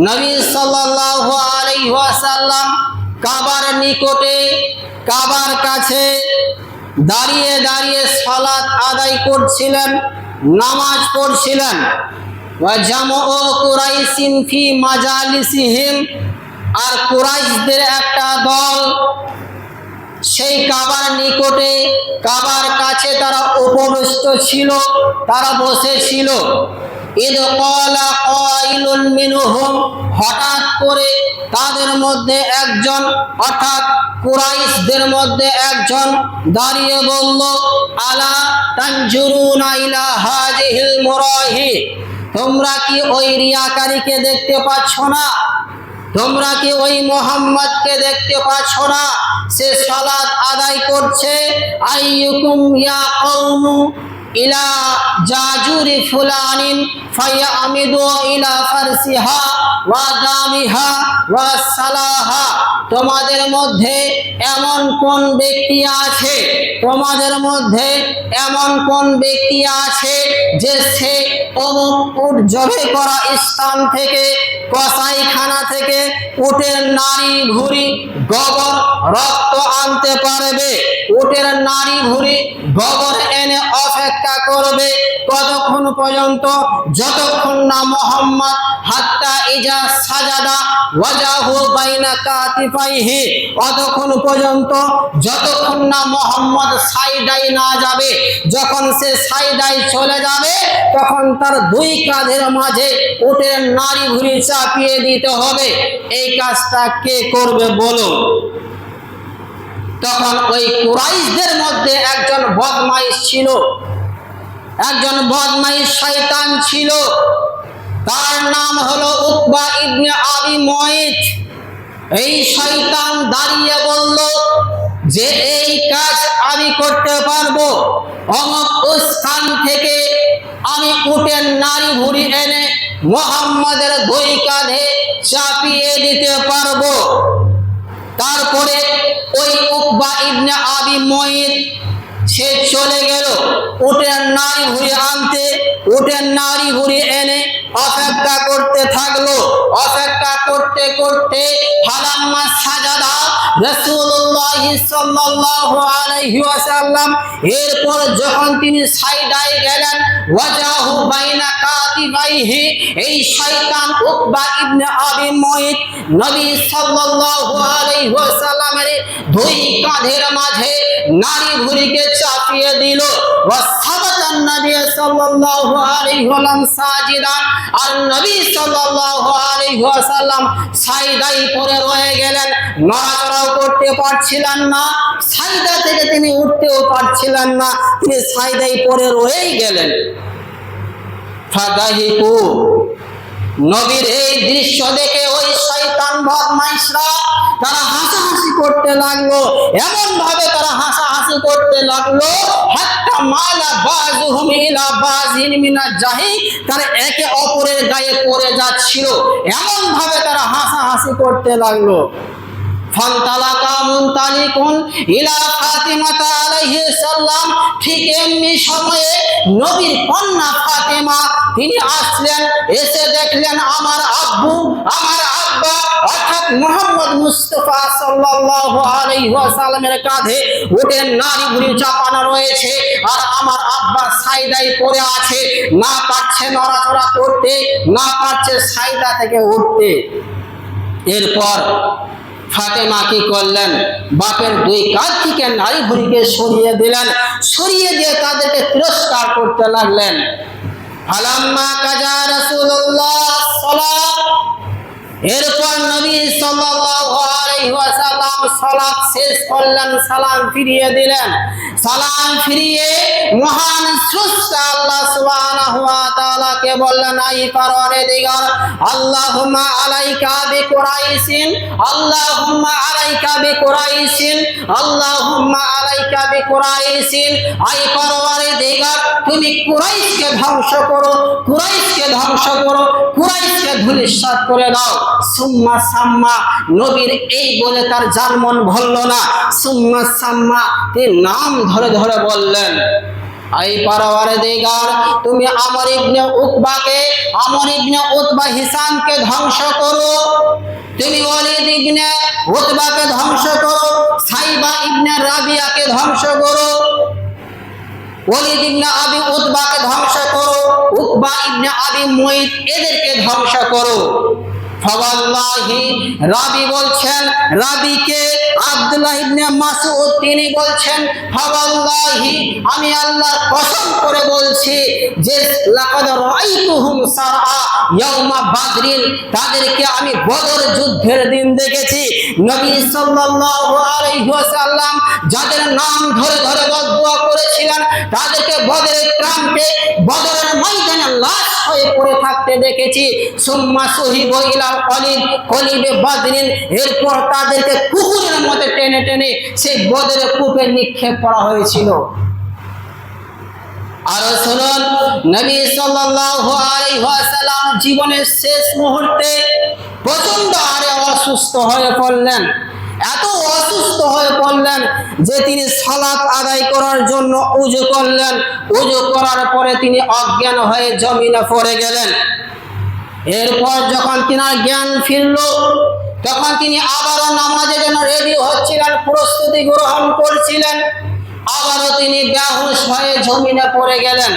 নবী সাল্লাল্লাহু আলাইহি ওয়াসাল্লাম কাবার নিকটে, কাবার কাছে দাঁড়িয়ে দাঁড়িয়ে সালাত আদায় করছিলেন, নামাজ পড়ছিলেন। ওয়া জামউ কুরাইশিন ফি মাজালিসিহিম, আর কুরাইশদের একটা দল সেই কাবার নিকটে, কাবার কাছে তারা উপবিষ্ট ছিল, তারা বসেছিল। ইদ ক্বালা কাইলুন মিনহুম, হঠাৎ করে তাদের মধ্যে একজন, অর্থাৎ কুরাইশদের মধ্যে একজন দাঁড়িয়ে বলল, আলা তানজুরুনা ইলা হাযিহিল মুরাহি, তোমরা কি ওই রিয়াকারীকে দেখতে পাচ্ছ না? তোমরা কি ওই মুহাম্মদকে দেখতে পাচ্ছ না? সে সালাত আদায় করছে। আইয়ুকুম ইয়া কওমু ইলা জাজুরি ফুলানিন ফায়ামিদু ইলা ফারসিহা ওয়া দামিহা ওয়া সালাহা, তোমাদের মধ্যে এমন কোন ব্যক্তি আছে, তোমাদের মধ্যে এমন কোন ব্যক্তি আছে যে সে অমুক উট জবে করা স্থান থেকে, কসাইখানা থেকে উটের নাড়ি ভুঁড়ি গোবর রক্ত আনতে পারবে? উটের নাড়ি ভুঁড়ি গোবর এনে অপেক্ষা করবে কতক্ষণ পর্যন্ত? যতক্ষণ না মুহাম্মদ হাত্তা ইজা সাজাদা ওয়াজাহু বাইনা কাতিফাইহি, অতক্ষণ পর্যন্ত যতক্ষণ না মুহাম্মদ সাইদায় না যাবে। যখন সে সাইদায় চলে যাবে তখন তার দুই কাঁধের মাঝে উটের নাড়ি ভুঁড়ি চাপিয়ে দিতে হবে। এই কাজটা কে করবে বলো? তখন ওই কুরাইশদের মধ্যে একজন বদমাইশ ছিল, একজন বদমাইশ শয়তান ছিল, তার নাম হলো উকবা ইবনে আবি মুআইত। এই শয়তান দাঁড়িয়ে বলল যে এই কাজ আমি করতে পারবো, অমুক স্থান থেকে আমি উটের নাড়ি ভুঁড়ি এনে মুহাম্মাদের দুই কাঁধে চাপিয়ে দিতে পারবো। তারপরে ওই উকবা ইবনে আবি মুআইত সে চলে গেল উটের নাড়ি ভুঁড়ি আনতে। উটের নাড়ি ভুঁড়ি এনে অপেক্ষা করতে থাকলো। অপেক্ষা করতে করতে ফালাম্মা সাজাদা রাসূলুল্লাহ সাল্লাল্লাহু আলাইহি ওয়াসাল্লাম, এরপর যখন তিনি সাইদায় গেলেন, ওয়াজাহু বাইনা কাতিফাইহি, এই শয়তান উকবা ইবনে আবি মুআইত নবী সাল্লাল্লাহু আলাইহি ওয়াসাল্লামের দুই কাঁধের মাঝে নাড়ি ভুঁড়িকে চাপিয়ে দিল। ওয়াসাবাতান নবী সাল্লাল্লাহু আলাইহি ওয়াসাল্লাম সাজিদান, আর নবী সাল্লাল্লাহু আলাইহি ওয়াসাল্লাম সাজদায় পড়ে রয়ে গেলেন, নড়াচড়াও করতে পারছিলেন না, সাজদা থেকে তিনি উঠতেও পারছিলেন না, তিনি সাজদায় পড়ে রয়েই গেলেন। ফাদাহিকু, নবীর এই দৃশ্য দেখে ওই শয়তান বদমাইশরা তারা হাসাহাসি করতে লাগলো। এমন ভাবে তারা হাসাহাসি করতে লাগলো, হাত্তা মালা বাযুহুম ইলা বাযিন মিনাজ জাহি, তারা একে অপরের গায়ে পড়ে যাচ্ছিল। এমন ভাবে তারা হাসাহাসি করতে লাগলো। ফান্তালাকা মুনতালিকুন ইলা ফাতিমা আলাইহিস সালাম, ঠিক এমনি সময়ে নবীর কন্যা ফাতেমা তিনি আসলেন। এসে দেখলেন আমার আব্বু, আমার আব্বা অর্থাৎ মুহাম্মদ মুস্তাফা সাল্লাল্লাহু আলাইহি ওয়াসাল্লামের কাঁধে উটের নাড়ি ভুঁড়ি চাপানো রয়েছে, আর আমার আব্বা সাইদায় পড়ে আছে, না পারছে নড়াচড়া করতে, না পারছে সাইদা থেকে উঠতে। এরপর ফাতেমা কি করলেন? বাপের দুই কাঁধ থেকে নাড়ি ভুঁড়িকে সরিয়ে দিলেন, সরিয়ে দিয়ে তাদেরকে তিরস্কার করতে লাগলেন। ফালাম্মা কাজা রাসূলুল্লাহ সাল্লাল্লাহু, এরপর নবী সাল্লাল্লাহু আলাইহি ওয়াসাল্লাম সালাত শেষ করলেন, সালাম ফিরিয়ে দিলেন। সালাম ফিরিয়ে মহান স্রষ্টা আল্লাহ সুবহানাহু ওয়া তাআলাকে বললেন, আই পরওয়ারদিগার, আল্লাহুম্মা আলাইকা বিকুরাইশিন, আল্লাহুম্মা আলাইকা বিকুরাইশিন, আল্লাহুম্মা আলাইকা বিকুরাইশিন। আই পরওয়ারদিগার, তুমি কুরাইশকে ধ্বংস করো, কুরাইশকে ধ্বংস করো, কুরাইশকে ধূলিসাৎ করে দাও। সুম্মা সাম্মা, নবীর এই বলে তার জানমন ভরল না। সুম্মা সাম্মা, তিনি নাম ধরে ধরে বললেন। আই পারওয়ারদিগার, তুমি আমর ইবনে উতবা হিসামকে ধ্বংস করো, তুমি ওয়ালিদ ইবনে উতবাকে ধ্বংস করো, সাইবা ইবনে রাবিয়াকে ধ্বংস করো, ওয়ালিদ ইবনে আবি উতবাকে ধ্বংস করো, উকবা ইবনে আবি মুইত এদেরকে ধ্বংস করো। ফাওয়াল্লাহি, রাবি বলছেন, রাবিকে আব্দুল্লাহ ইবনে মাসউদ তিনি বলছেন, ফাওয়াল্লাহি, আমি আল্লাহর কসম করে বলছি যে লাকাদ রাআইতুহুম সারআ ইয়াউমা বাদরিন, তাদেরকে আমি বদর যুদ্ধের দিন দেখেছি। নবী সাল্লাল্লাহু আলাইহি ওয়াসাল্লাম যাদের নাম ধরে ধরে বদদুয়া করেছিলেন তাদেরকে বদরের ক্রান্তে বদরের ময়দানে লাশ হয়ে পড়ে থাকতে দেখেছি। সুম্মা সুহিবু ইলা কলিবে বাদরিন, এরপর তাদেরকে কুকুরের মধ্যে টেনে টেনে সেই বদরের কূপে নিক্ষেপ করা হয়েছিল। আর শুনুন, নবী সাল্লাল্লাহু আলাইহি ওয়াসাল্লাম জীবনের শেষ মুহূর্তে প্রচন্ড হারে অসুস্থ হয়ে পড়লেন। এত অসুস্থ হয়ে পড়লেন যে তিনি সালাত আদায় করার জন্য উযু করলেন। উযু করার পরে তিনি অজ্ঞান হয়ে জমিনে পড়ে গেলেন। এরপর যখন তিনার জ্ঞান ফিরল তখন তিনি আবারও নামাজের জন্য রেডি হচ্ছিলেন, প্রস্তুতি গ্রহণ করছিলেন। আবারও তিনি বেহুশ হয়ে জমিনে পড়ে গেলেন।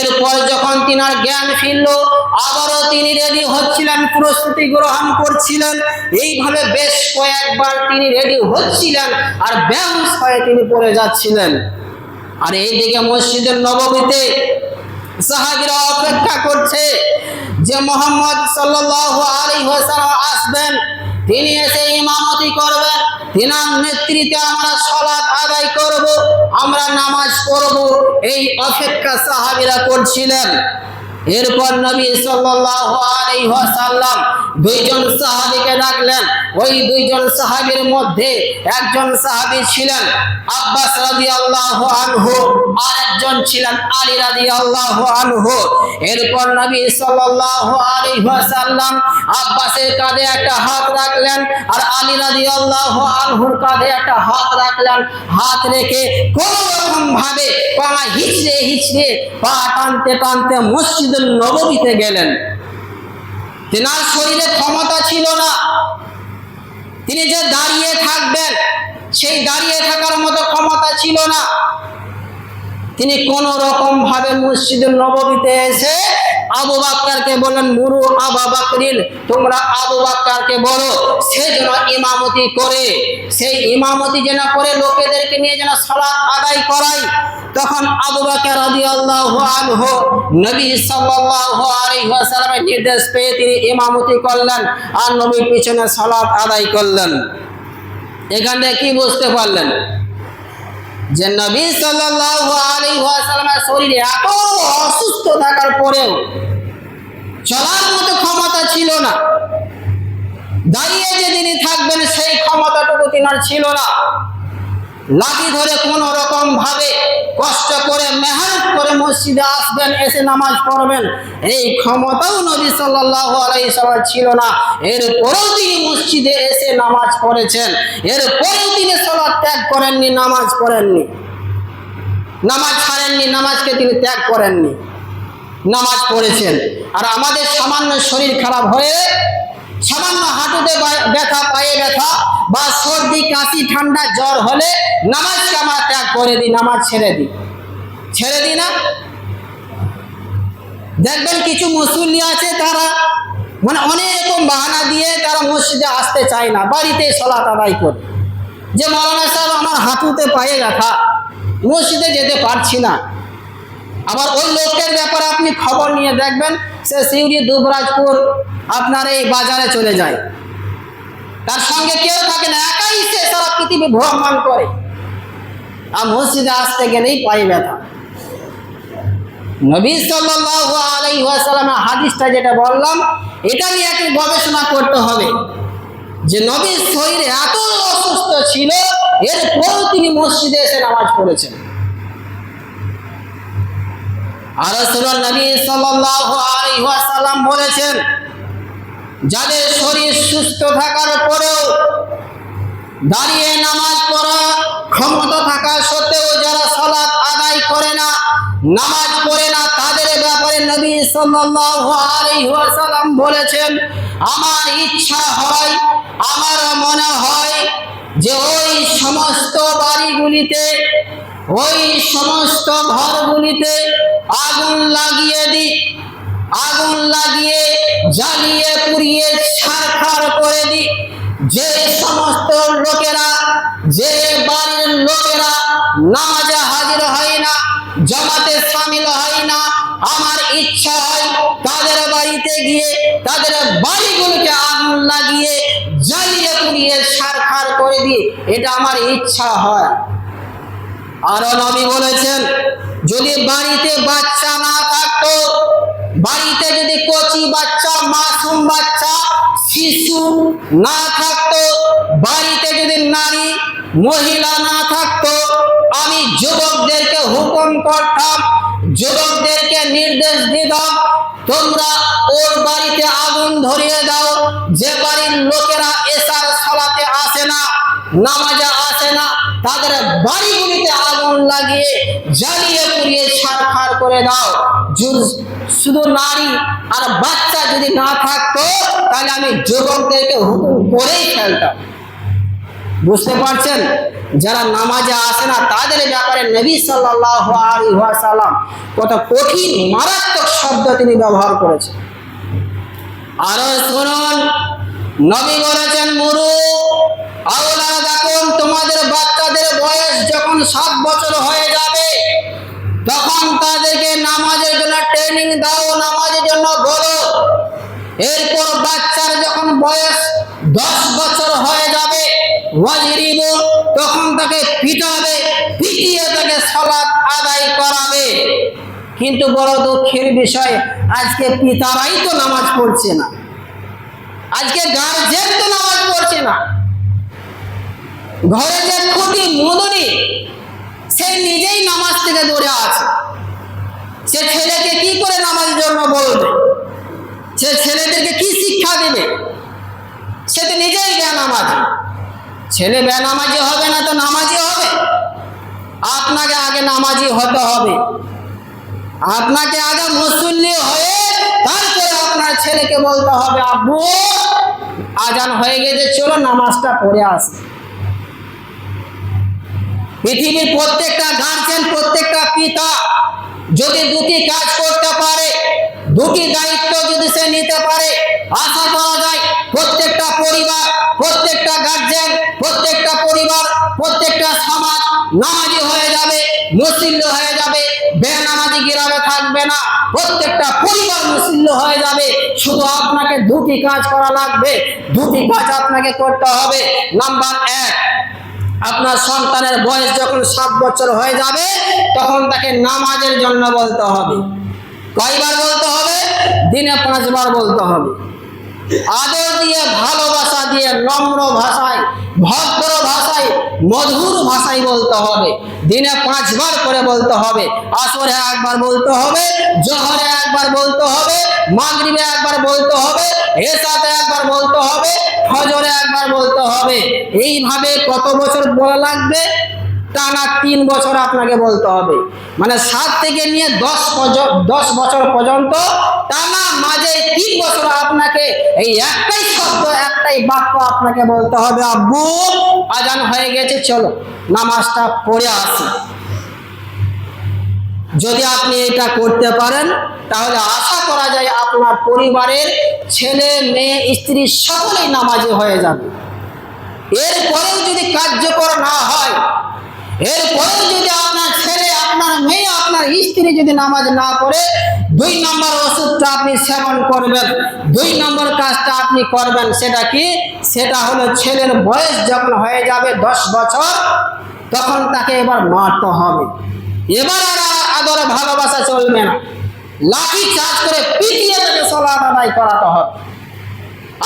এরপর যখন তিনার জ্ঞান ফিরল আবারও তিনি রেডি হচ্ছিলেন, প্রস্তুতি গ্রহণ করছিলেন। এইভাবে বেশ কয়েকবার তিনি রেডি হচ্ছিলেন আর বেহুশ হয়ে তিনি পড়ে যাচ্ছিলেন। আর এইদিকে মসজিদের নববীতে সাহাবীরা অপেক্ষা করছে যে মুহাম্মদ সাল্লাল্লাহু আলাইহি ওয়াসাল্লাম আসবেন, তিনি এসে ইমামতি করবেন, তিনার নেতৃত্বে আমরা সালাত আদায় করব, আমরা নামাজ পড়ব। এই অপেক্ষা সাহাবীরা করছিলেন। এরপর নবী সাল্লাল্লাহু আলাইহি ওয়াসাল্লাম দুইজন সাহাবীকে ডাকলেন। ওই দুইজন সাহাবীর মধ্যে একজন সাহাবী ছিলেন আব্বাস রাদিয়াল্লাহু আনহু, আর একজন ছিলেন আলী রাদিয়াল্লাহু আনহু। এরপর নবী সাল্লাল্লাহু আলাইহি ওয়াসাল্লাম আব্বাসের কাঁধে একটা হাত রাখলেন আর আলী রাদিয়াল্লাহু আনহুর কাঁধে একটা হাত রাখলেন। হাত রেখে কোন রকম ভাবে পা হিচড়ে হিচড়ে পা টানতে টানতে মসজিদুল নববীতে গেলেন। তিনার শরীরে ক্ষমতা ছিল না, তিনি যে দাঁড়িয়ে থাকবেন সেই দাঁড়িয়ে থাকার মতো ক্ষমতা ছিল না। তিনি কোন রকম ভাবে মসজিদুল নববীতে এসে আবু বকরকে বলেন, মুরু আবু বকরিন, তোমরা আবু বকরকে বলো সে যেন ইমামতি করে, সেই ইমামতি যেন করে লোকেদেরকে নিয়ে যেন সালাত আদায় করায়। তখন আবু বকর রাদিয়াল্লাহু আনহু নবী সাল্লাল্লাহু আলাইহি ওয়াসাল্লামের নির্দেশ পেয়ে তিনি ইমামতি করলেন আর নবীর পিছনে সালাত আদায় করলেন। এখানে কি বুঝতে পারলেন যে নবী সাল্লাল্লাহু আলাইহি ওয়াসাল্লামের শরীরে এত অসুস্থ থাকার পরেও চলার মতো ক্ষমতা ছিল না, দাঁড়িয়ে যে তিনি থাকবেন সেই ক্ষমতাটুকু তিনার ছিল না। লাঠি ধরে কোন রকম ভাবে কষ্ট করে মেহনত করে মসজিদে আসবেন, এসে নামাজ পড়বেন, এই ক্ষমতাও নবী সাল্লাল্লাহু আলাইহি ওয়াসাল্লাম ছিল না। এরপরেও তিনি মসজিদে এসে নামাজ পড়েছেন, এরপরেও তিনি সালাত ত্যাগ করেননি, নামাজ পড়েননি, নামাজ ছাড়েননি, নামাজকে তিনি ত্যাগ করেননি, নামাজ পড়েছেন। আর আমাদের সামান্য শরীর খারাপ হয়ে, সামান্য হাঁটুতে ব্যথা, পায়ে ব্যথা বা সর্দি কাশি ঠান্ডা জ্বর হলে নামাজকে আমরা ত্যাগ করে দিই, নামাজ ছেড়ে দিই না। দেখবেন কিছু মুসল্লি আছে তারা মানে অনেক রকম বাহানা দিয়ে তারা মসজিদে আসতে চায় না, বাড়িতে সালাত আদায় করে, যে মাওলানা সাহেব আমার হাঁটুতে পায়ে ব্যথা, মসজিদে যেতে পারছি না। আবার ওই লোকের ব্যাপারে আপনি খবর নিয়ে দেখবেন সে সিউড়ি দুবরাজপুর আপনার এই বাজারে চলে যায়, তার সঙ্গে কেউ থাকে না, একাই সে সারা পৃথিবী ভ্রমণ করে, আর মসজিদে আসতে গেলেই পায়ে ব্যথা। নবী সাল্লাল্লাহু আলাইহি ওয়াসাল্লামের হাদিসটা যেটা বললাম এটা নিয়ে একটু গবেষণা করতে হবে যে নবীর শরীরে এত অসুস্থ ছিল, এরপরও তিনি মসজিদে এসে নামাজ পড়েছেন। আর রাসূলুল্লাহ নবী সাল্লাল্লাহু আলাইহি ওয়াসাল্লাম বলেছেন, যাদের শরীর সুস্থ থাকার পরেও দাঁড়িয়ে নামাজ পড়া ক্ষমতা থাকা সত্ত্বেও যারা সালাত আদায় করে না, নামাজ পড়ে না, তাদের ব্যাপারে নবী সাল্লাল্লাহু আলাইহি ওয়াসাল্লাম বলেছেন, আমার ইচ্ছা হয়, আমার মনে হয় যে ওই সমস্ত বাড়িগুলিতে, ওই সমস্ত ঘরগুলিতে আগুন লাগিয়ে দিই, আগুন লাগিয়ে জ্বালিয়ে পুড়িয়ে ছারখার করে দিই। যে সমস্ত লোকেরা, যে বাড়ির লোকেরা নামাজে হাজির হয় না, জামাতে শামিল হয় না, আমার ইচ্ছা হয় তাদের বাড়িতে গিয়ে তাদের বাড়িগুলোকে আগুন লাগিয়ে জ্বালিয়ে পুড়িয়ে ছারখার করে দিই, এটা আমার ইচ্ছা হয়। আরো নবী বলেছেন, যদি বাড়িতে বাচ্চা না থাকতো, বাড়িতে যদি কচি বাচ্চা, মাসুম বাচ্চা, শিশু না থাকতো, বাড়িতে যদি নারী মহিলা না থাকতো, আমি যুবকদেরকে হুকুম করতাম, যুবকদেরকে নির্দেশ দিতাম, তোমরা ওর বাড়িতে আগুন ধরিয়ে দাও যে বাড়ির লোকেরা এশার সালাতে আসে না, নামাজে আসে না, তাদের বাড়িগুলিতে আগুন লাগিয়ে জ্বালিয়ে পুড়িয়ে ছারখার করে দাও। শুধু নারী আর বাচ্চা যদি না থাকতো, তাহলে আমি যুবকদেরকে হুকুম করেই ফেলতাম। বুঝতে পারছেন? যারা নামাজে আসে না তাদের ব্যাপারে নবী সাল্লাল্লাহু আলাইহি ওয়াসাল্লাম কত কঠিন মারাত্মক শব্দ তিনি ব্যবহার করেছেন। আরো শুনুন, নবী বলেছেন, মুরু আওলাদাকুম, তোমাদের বাচ্চাদের বয়স যখন 7 বছর হয়ে যাবে, তখন তাদেরকে নামাজের জন্য ট্রেনিং দাও, নামাজের জন্য বলো। এরপর বাচ্চার যখন বয়স 10 বছর হয়ে যাবে, ওয়াজরিবু, তখন তাকে পিটাবে, পিটিয়ে তাকে সালাত আদায় করাবে। কিন্তু বড় দুঃখের বিষয়, আজকে পিতারাই তো নামাজ পড়ছে না, আজকে গার্জেন তো নামাজ পড়ছে না। ঘরে যে খুঁটি মুদুরি, সে নিজেই নামাজ থেকে দূরে আছে। সে ছেলেকে কি করে নামাজের জন্য বলবে? সে ছেলেদেরকে কি শিক্ষা দেবে? সে তো নিজেই বেনামাজি। ছেলে বেনামাজি হবে না তো নামাজি হবে? আপনাকে আগে নামাজি হতে হবে, আপনাকে আগে মুসল্লি হয়ে তারপরে আপনার ছেলেকে বলতে হবে, আব্বু আজান হয়ে গেছে, চলো নামাজটা পড়ে আসি। পৃথিবীর প্রত্যেকটা গার্জেন, প্রত্যেকটা পিতা যদি দুটি কাজ করতে পারে, দুটি দায়িত্ব যদি সে নিতে পারে, আশা করা যায় প্রত্যেকটা পরিবার, প্রত্যেকটা গার্জেন, প্রত্যেকটা পরিবার, প্রত্যেকটা সমাজ নামাজি হয়ে যাবে, মুসল্লি হয়ে যাবে, বেনামাজি গ্রামে থাকবে না, প্রত্যেকটা পরিবার মুসল্লি হয়ে যাবে। শুধু আপনাকে দুটি কাজ করা লাগবে, দুটি কাজ আপনাকে করতে হবে। নাম্বার 1, আপনার সন্তানের বয়স যখন 7 বছর হয়ে যাবে, তখন তাকে নামাজের জন্য বলতে হবে। কয়বার বলতে হবে? দিনে 5 বার বলতে হবে। আদর দিয়ে, ভালোবাসা দিয়ে, নম্র ভাষায়, ভদ্র ভাষায়, মধুর ভাষায় বলতে হবে। দিনে 5 বার করে বলতে হবে। আসরে 1 বার বলতে হবে, জোহরে 1 বার বলতে হবে, মাগরিবে 1 বার বলতে হবে, এশাতে 1 বার বলতে হবে, ফজরে 1 বার বলতে হবে। এইভাবে কত বছর বলা লাগবে? টানা 3 বছর আপনাকে বলতে হবে। মানে 7 থেকে নিয়ে 10 বছর পর্যন্ত টানা, মাঝে 3 বছর আপনাকে এই একটাই শব্দ, একটাই বাক্য আপনাকে বলতে হবে, আব্বু আজান হয়ে গেছে, চলো নামাজটা পড়ে আসি। যদি আপনি এটা করতে পারেন, তাহলে আশা করা যায় আপনার পরিবারের ছেলে, মেয়ে, স্ত্রী সকলেই নামাজি হয়ে যাবে। এরপরেও যদি কার্যকর না হয়, এরপরেও যদি আপনার ছেলে, আপনার মেয়ে, আপনার স্ত্রী যদি নামাজ না পড়ে, 2 নম্বর ওষুধটা আপনি সেবন করবেন, 2 নম্বর কাজটা আপনি করবেন। সেটা কি? সেটা হলো ছেলের বয়স যখন হয়ে যাবে 10 বছর, তখন তাকে এবার মারতে হবে। এবার আর আদরে ভালোবাসা চলবে না, লাঠি চার্জ করে পিটিয়ে তাকে সালাত আদায় করাতে হবে।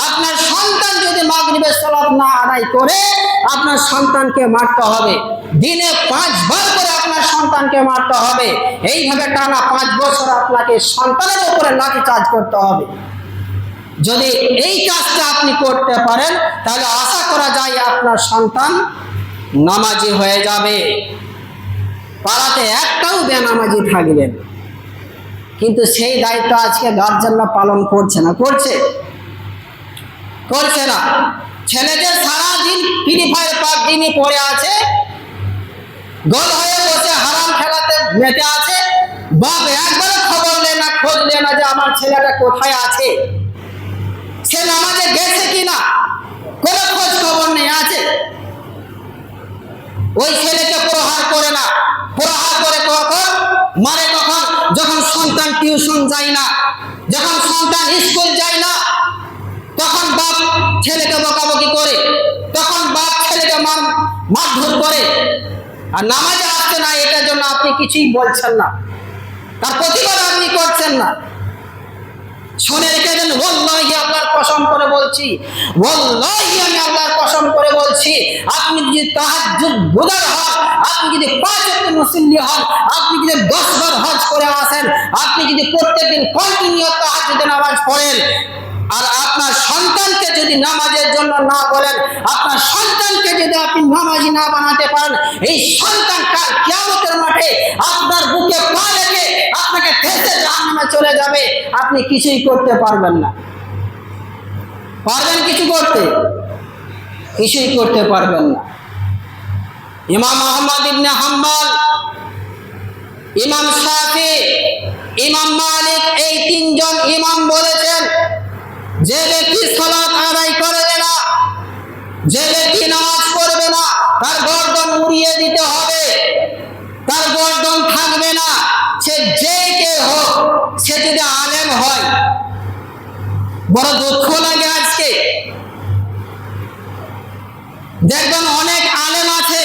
আপনার সন্তান যদি মাগরিবের সালাত না আদায় করে, আপনার সন্তানকে মারতে হবে। দিনে 5 বার করে আপনার সন্তানকে মারতে হবে। এইভাবে টানা 5 বছর আপনাকে সন্তানের উপরে লাঠি চার্জ করতে হবে। যদি এই কাজটা আপনি করতে পারেন, তাহলে আশা করা যায় আপনার সন্তান নামাজি হয়ে যাবে। পাড়াতে একটাও বেনামাজি থাকবেন, কিন্তু সেই দায়িত্ব আজকে গার্জেনরা পালন করছে না। করছে না। ছেলেদের সারাদিন ফ্রি ফায়ার পাবজি নিয়ে পড়ে আছে, গোল হয়ে বসে হারাম খেলাতে মেতে আছে। বাপ একবারও খবর নেয় না, খোঁজ নেয় না যে আমার ছেলেটা কোথায় আছে, সে নামাজে গেছে কিনা, কোনো খোঁজ খবর নেই। আছে ওই ছেলেকে প্রহার করে না, প্রহার করে কখন মারে, কখন যখন সন্তান টিউশন যায় না, যখন সন্তান স্কুল যায় না, তখন বাপ ছেলেকে বকাবকি করে, তখন বাপ ছেলেকে মারধর করে। আর নামাজে আসছে না, এটার জন্য আপনি কিছুই বলছেন না, তার প্রতিবাদ আপনি করছেন না। শুনে রেখে দেন, ওয়াল্লাহি আল্লাহর কসম করে বলছি, ওয়াল্লাহি আমি আল্লাহর কসম করে বলছি, আপনি যদি তাহাজ্জুদ গুজার হন, আপনি যদি 5 ওয়াক্ত মুসল্লি হন, আপনি যদি 10 বার হজ করে আসেন, আপনি যদি প্রত্যেকদিন কন্টিনিউ তাহাজ্জুদের নামাজ পড়েন, আর আপনার সন্তানকে যদি নামাজের জন্য না বলেন, আপনার সন্তানকে যদি আপনি নামাজি না বানাতে পারেন, এই সন্তান কাল কিয়ামতের মাঠে আপনার বুকে পা রেখে আপনাকে ঠেসে জাহান্নামে চলে যাবে। আপনি কিছুই করতে পারবেন না। পারবেন কিছু করতে? কিছুই করতে পারবেন না। ইমাম আহমদ ইবনে হাম্বল, ইমাম শাফি, ইমাম মালিক, এই 3 জন ইমাম বলেছেন, যে ব্যক্তি সালাত আদায় করবে না, যে ব্যক্তি নামাজ পড়বে না, তার গর্দন উড়িয়ে দিতে হবে, তার গর্দন থাকবে না। সে যে কে হোক, সে যদি আলেম হয়। বড় দুঃখ লাগে আজকে দেখবেন অনেক আলেম আছে,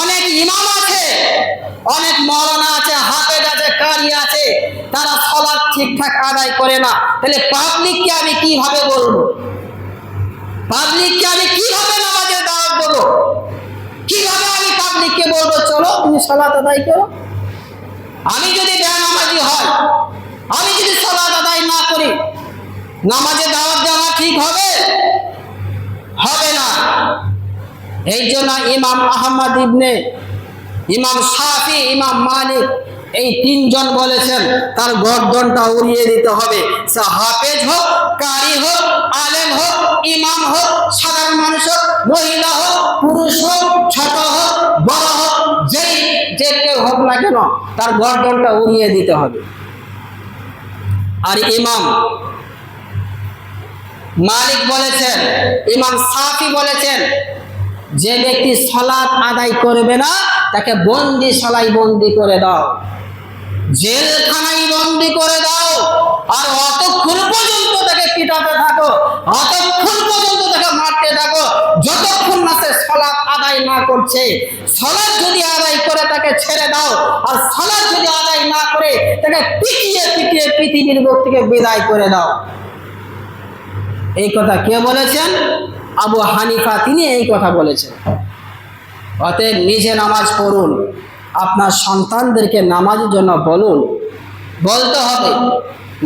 অনেক ইমাম আছে, অনেক মাওলানা আছে, হাফেজ আছে, কারি আছে, তারা সালাত ঠিকঠাক আদায় করে না। তাহলে পাবলিককে আমি কিভাবে বলবো? পাবলিককে আমি কিভাবে নামাজের দাওয়াত দেবো? কিভাবে আমি পাবলিককে বলবো চলো তুমি সালাত আদায় করো? আমি যদি বেনামাজি হয়, আমি যদি সালাত আদায় না করি, নামাজের দাওয়াত দেওয়া ঠিক হবে? হবে না। এই জন্য ইমাম আহমদ ইবনে, ইমাম শাফি, ইমাম মালিক, এই 3 জন বলেছেন তার গর্দনটা উড়িয়ে দিতে হবে। সে হাফেজ হোক, কারি হোক, আলেম হোক, ইমাম হোক, সাধারণ মানুষ হোক, মহিলা হোক, পুরুষ হোক, ছোট হোক, বড় হোক, যে কেউ হোক না কেন, তার গর্দনটা উড়িয়ে দিতে হবে। আর ইমাম মালিক বলেছেন, ইমাম শাফি বলেছেন, যে ব্যক্তি সালাত আদায় করবে না, তাকে বন্দিশালায় বন্দি করে দাও, জেলখানায় বন্দি করে দাও, আর অতক্ষণ পর্যন্ত তাকে পিটাতে থাকো, অতক্ষণ পর্যন্ত তাকে মারতে থাকো, যতক্ষণ না সে সালাত আদায় না করছে। সালাত যদি আদায় করে তাকে ছেড়ে দাও, আর সালাত যদি আদায় না করে তাকে পিটিয়ে পিটিয়ে পৃথিবীর বুক থেকে বিদায় করে দাও। এই কথা কে বলেছেন? আবু হানিফা, তিনি এই কথা বলেছেন। অতএব নিজে নামাজ পড়ুন, আপনার সন্তানদেরকে নামাজের জন্য বলুন। বলতে হবে,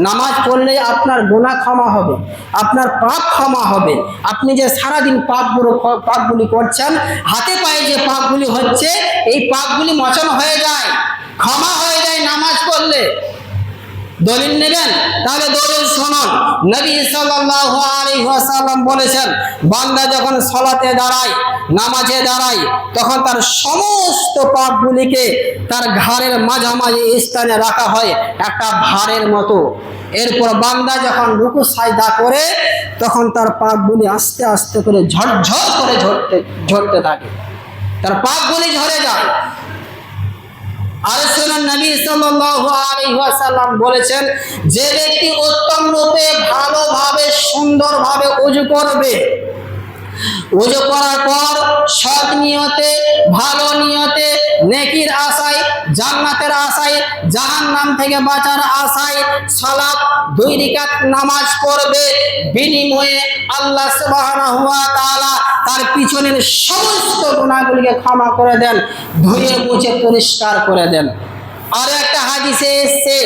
নামাজ পড়লে আপনার গুনাহ ক্ষমা হবে, আপনার পাপ ক্ষমা হবে। আপনি যে সারাদিন পাপগুলি করছেন, হাতে পায়ে যে পাপগুলি হচ্ছে, এই পাপগুলি মোচন হয়ে যায়, ক্ষমা হয়ে যায় নামাজ পড়লে। দলিল নেবেন? তাহলে দলিল শুনুন। নবী সাল্লাল্লাহু আলাইহি ওয়াসাল্লাম বলেছেন, বান্দা যখন সালাতে দাঁড়ায়, নামাজে দাঁড়ায়, তখন তার সমস্ত পাপগুলিকে তার ঘাড়ের মাঝামাঝি স্থানে রাখা হয় একটা ভারের মতো। এরপর বান্দা যখন রুকু সাজদা করে, তখন তার পাপগুলি আস্তে আস্তে করে ঝরঝর করে ঝরতে থাকে, তার পাপগুলি ঝরে যায়। আর শুনুন, নবী সাল্লাল্লাহু আলাইহি ওয়াসাল্লাম বলেছেন, যে ব্যক্তি উত্তম রূপে, ভালোভাবে, সুন্দরভাবে ওযু করবে, ওযু করার পর সৎ নিয়তে, ভালো নিয়তে, নেকির আশায়, জান্নাতের আশায়, জাহান্নাম থেকে বাঁচার আশায় সালাত 2 রাকাত নামাজ পড়বে, বিনিময়ে আল্লাহ সুবহানাহু ওয়া তাআলা তার পিছনের সমস্ত গুনাহগুলিকে ক্ষমা করে দেন, ধুয়ে মুছে পরিষ্কার করে দেন। আর একটা হাদিসে এসেছে,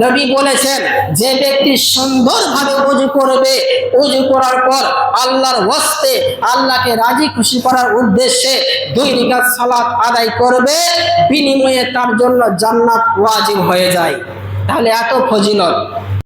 নবী বলেছেন যে ব্যক্তি সুন্দরভাবে ওযু করবে, ওযু করার পর আল্লাহর ওয়াস্তে আল্লাহকে রাজি খুশি করার উদ্দেশ্যে 2 রাকাত সালাত আদায় করবে, বিনিময়ে তার জন্য জান্নাত ওয়াজিব হয়ে যায়। তাহলে এত ফজিলত।